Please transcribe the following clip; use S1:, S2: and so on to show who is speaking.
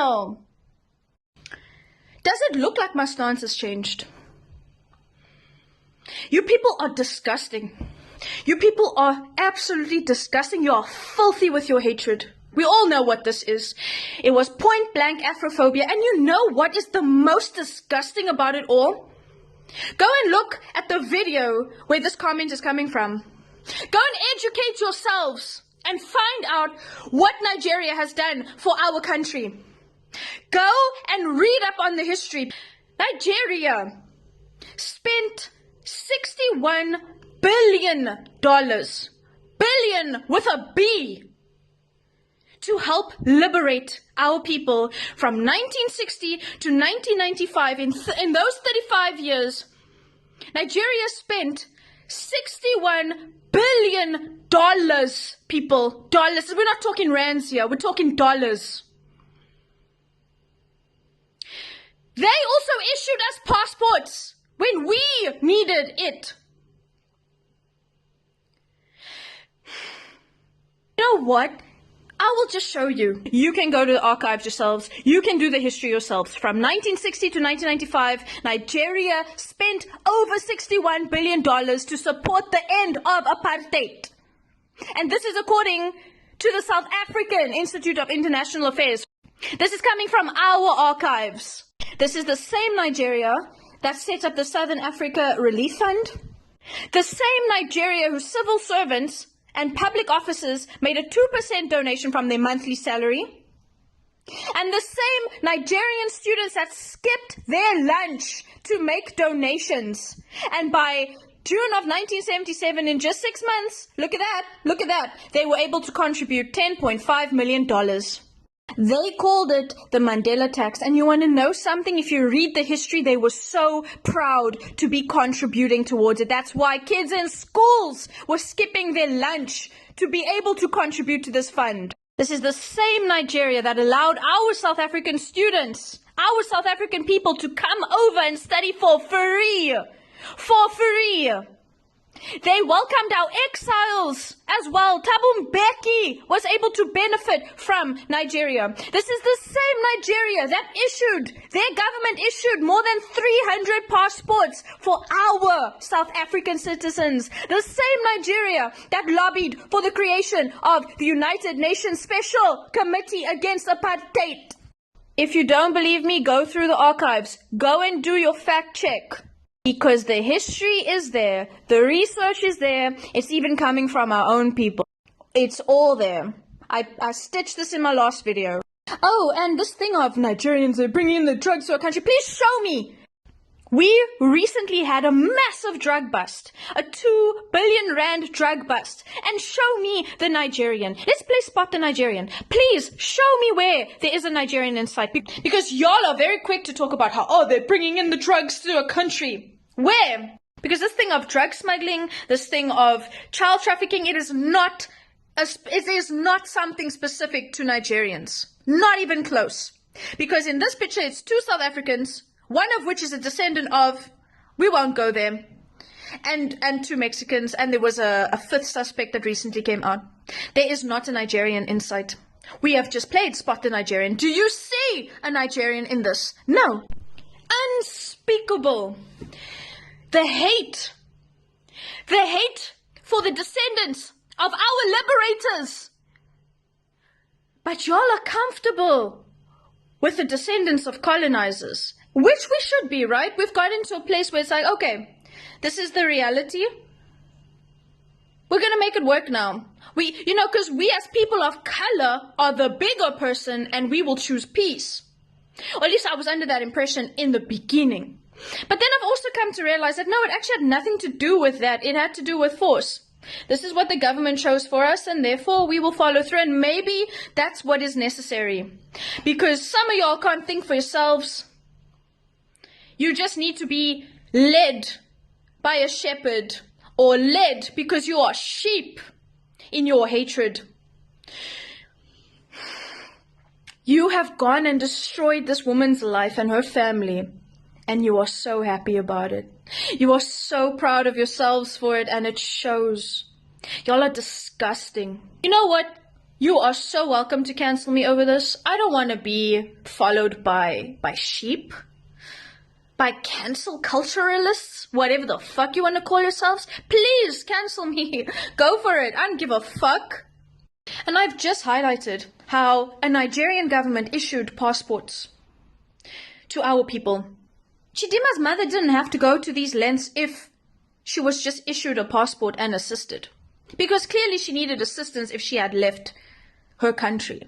S1: channel. Does it look like my stance has changed? You people are disgusting. You people are absolutely disgusting. You are filthy with your hatred. We all know what this is. It was point blank Afrophobia. And you know what is the most disgusting about it all? Go and look at the video where this comment is coming from. Go and educate yourselves and find out what Nigeria has done for our country. Go and read up on the history. Nigeria spent $61 billion, billion with a B, to help liberate our people from 1960 to 1995. In those 35 years, Nigeria spent $61 billion, people. Dollars. We're not talking rands here. We're talking dollars. They also issued us passports when we needed it. You know what? I will just show you. You can go to the archives yourselves. You can do the history yourselves. From 1960 to 1995, Nigeria spent over $61 billion to support the end of apartheid. And this is according to the South African Institute of International Affairs. This is coming from our archives. This is the same Nigeria that set up the Southern Africa Relief Fund. The same Nigeria whose civil servants and public officers made a 2% donation from their monthly salary. And the same Nigerian students that skipped their lunch to make donations. And by June of 1977, in just 6 months, look at that, they were able to contribute $10.5 million. They called it the Mandela tax. And you want to know something? If you read the history, they were so proud to be contributing towards it. That's why kids in schools were skipping their lunch to be able to contribute to this fund. This is the same Nigeria that allowed our South African students, our South African people, to come over and study for free. For free. They welcomed our exiles as well. Thabo Mbeki was able to benefit from Nigeria. This is the same Nigeria that their government issued more than 300 passports for our South African citizens. The same Nigeria that lobbied for the creation of the United Nations Special Committee Against Apartheid. If you don't believe me, go through the archives. Go and do your fact check. Because the history is there, the research is there, it's even coming from our own people. It's all there. I stitched this in my last video. Oh, and this thing of Nigerians are bringing in the drugs to our country, please show me! We recently had a massive drug bust, a 2 billion rand drug bust, and show me the Nigerian. Let's play Spot the Nigerian. Please show me where there is a Nigerian in sight, because y'all are very quick to talk about how, oh, they're bringing in the drugs to a country. Where? Because this thing of drug smuggling, this thing of child trafficking, it is not something specific to Nigerians. Not even close. Because in this picture, it's 2 South Africans, one of which is a descendant of, we won't go there, and 2 Mexicans, and there was a 5th suspect that recently came out. There is not a Nigerian in sight. We have just played Spot the Nigerian. Do you see a Nigerian in this? No. Unspeakable. The hate for the descendants of our liberators. But y'all are comfortable with the descendants of colonizers, which we should be, right? We've gotten to a place where it's like, okay, this is the reality. We're going to make it work now. Because we as people of color are the bigger person and we will choose peace. Or at least I was under that impression in the beginning. But then I've also come to realize that no, it actually had nothing to do with that. It had to do with force. This is what the government chose for us, and therefore we will follow through. And maybe that's what is necessary. Because some of y'all can't think for yourselves. You just need to be led by a shepherd, or led because you are sheep in your hatred. You have gone and destroyed this woman's life and her family. And you are so happy about it. You are so proud of yourselves for it, and it shows. Y'all are disgusting. You know what? You are so welcome to cancel me over this. I don't want to be followed by sheep. By cancel culturalists, whatever the fuck you want to call yourselves. Please cancel me. Go for it. I don't give a fuck. And I've just highlighted how a Nigerian government issued passports to our people. Chidima's mother didn't have to go to these lengths if she was just issued a passport and assisted. Because clearly she needed assistance if she had left her country.